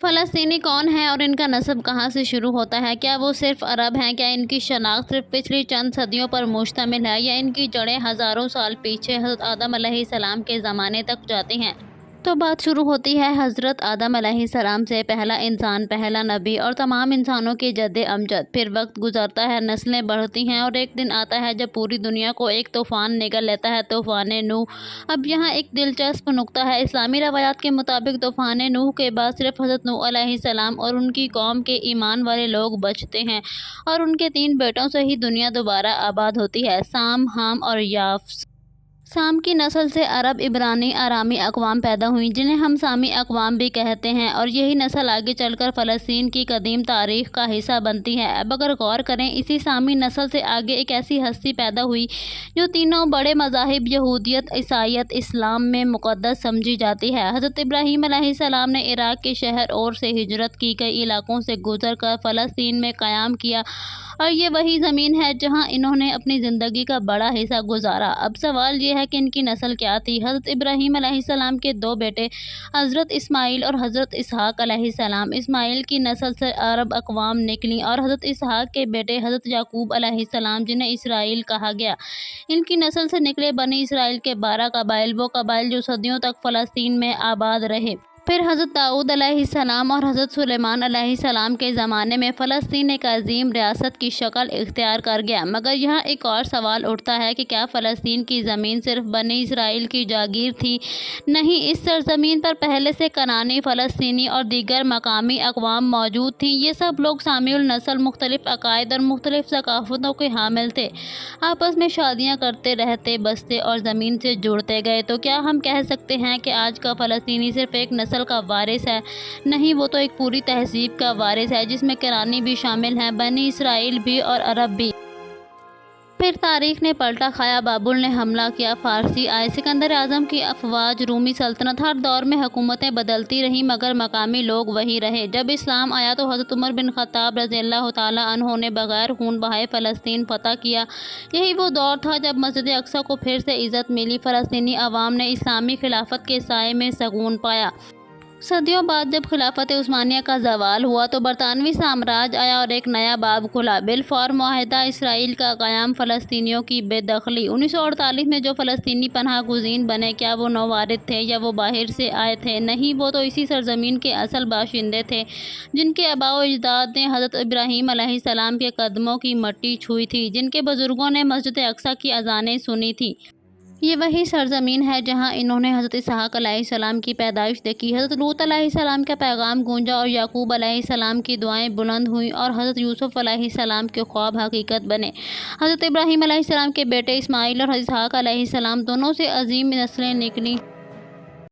فلسطینی کون ہیں اور ان کا نسب کہاں سے شروع ہوتا ہے؟ کیا وہ صرف عرب ہیں؟ کیا ان کی شناخت صرف پچھلی چند صدیوں پر مشتمل ہے یا ان کی جڑیں ہزاروں سال پیچھے حضرت آدم علیہ السلام کے زمانے تک جاتی ہیں؟ تو بات شروع ہوتی ہے حضرت آدم علیہ السلام سے، پہلا انسان، پہلا نبی اور تمام انسانوں کے جد امجد۔ پھر وقت گزرتا ہے، نسلیں بڑھتی ہیں اور ایک دن آتا ہے جب پوری دنیا کو ایک طوفان نگل لیتا ہے، طوفان نوح۔ اب یہاں ایک دلچسپ نکتہ ہے۔ اسلامی روایات کے مطابق طوفان نوح کے بعد صرف حضرت نوح علیہ السلام اور ان کی قوم کے ایمان والے لوگ بچتے ہیں اور ان کے 3 بیٹوں سے ہی دنیا دوبارہ آباد ہوتی ہے، سام، حام اور یافس۔ سام کی نسل سے عرب، عبرانی، آرامی اقوام پیدا ہوئیں جنہیں ہم سامی اقوام بھی کہتے ہیں، اور یہی نسل آگے چل کر فلسطین کی قدیم تاریخ کا حصہ بنتی ہے۔ اب اگر غور کریں، اسی سامی نسل سے آگے ایک ایسی ہستی پیدا ہوئی جو تینوں بڑے مذاہب یہودیت، عیسائیت، اسلام میں مقدس سمجھی جاتی ہے۔ حضرت ابراہیم علیہ السلام نے عراق کے شہر اور سے ہجرت کی، کئی علاقوں سے گزر کر فلسطین میں قیام کیا، اور یہ وہی زمین ہے جہاں انہوں نے اپنی زندگی کا بڑا حصہ گزارا۔ اب سوال یہ ہے کہ ان کی نسل کیا تھی؟ حضرت ابراہیم علیہ السلام کے 2 بیٹے حضرت اسماعیل اور حضرت اسحاق علیہ السلام۔ اسماعیل کی نسل سے عرب اقوام نکلیں اور حضرت اسحاق کے بیٹے حضرت یعقوب علیہ السلام، جنہیں اسرائیل کہا گیا۔ ان کی نسل سے نکلے بنی اسرائیل کے 12 قبائل، وہ قبائل جو صدیوں تک فلسطین میں آباد رہے۔ پھر حضرت داؤد علیہ السلام اور حضرت سلیمان علیہ السلام کے زمانے میں فلسطین ایک عظیم ریاست کی شکل اختیار کر گیا۔ مگر یہاں ایک اور سوال اٹھتا ہے کہ کیا فلسطین کی زمین صرف بنی اسرائیل کی جاگیر تھی؟ نہیں، اس سرزمین پر پہلے سے کنعانی، فلسطینی اور دیگر مقامی اقوام موجود تھیں۔ یہ سب لوگ سامی النسل، مختلف عقائد اور مختلف ثقافتوں کے حامل تھے، آپس میں شادیاں کرتے رہتے، بستے اور زمین سے جڑتے گئے۔ تو کیا ہم کہہ سکتے ہیں کہ آج کا فلسطینی صرف ایک نسل کا وارث ہے؟ نہیں، وہ تو ایک پوری تہذیب کا وارث ہے جس میں کنعانی بھی شامل ہیں، بنی اسرائیل بھی اور عرب بھی۔ پھر تاریخ نے پلٹا کھایا، بابل نے حملہ کیا، فارسی آئے، سکندر اعظم کی افواج، رومی سلطنت، ہر دور میں حکومتیں بدلتی رہیں مگر مقامی لوگ وہی رہے۔ جب اسلام آیا تو حضرت عمر بن خطاب رضی اللہ تعالیٰ عنہ نے بغیر خون بہائے فلسطین فتح کیا۔ یہی وہ دور تھا جب مسجد اقصیٰ کو پھر سے عزت ملی، فلسطینی عوام نے اسلامی خلافت کے سائے میں سکون پایا۔ صدیوں بعد جب خلافت عثمانیہ کا زوال ہوا تو برطانوی سامراج آیا اور ایک نیا باب کھلا۔ بالفعل معاہدہ اسرائیل کا قیام، فلسطینیوں کی بے دخلی۔ 1948 میں جو فلسطینی پناہ گزین بنے، کیا وہ نوآباد تھے یا وہ باہر سے آئے تھے؟ نہیں، وہ تو اسی سرزمین کے اصل باشندے تھے جن کے آباء و اجداد نے حضرت ابراہیم علیہ السلام کے قدموں کی مٹی چھوئی تھی، جن کے بزرگوں نے مسجد اقصیٰ کی اذانیں سنی تھیں۔ یہ وہی سرزمین ہے جہاں انہوں نے حضرت اسحاق علیہ السلام کی پیدائش دیکھی، حضرت لوط علیہ السلام کا پیغام گونجا اور یعقوب علیہ السلام کی دعائیں بلند ہوئیں اور حضرت یوسف علیہ السلام کے خواب حقیقت بنے۔ حضرت ابراہیم علیہ السلام کے بیٹے اسماعیل اور اسحاق علیہ السلام دونوں سے عظیم نسلیں نکلیں۔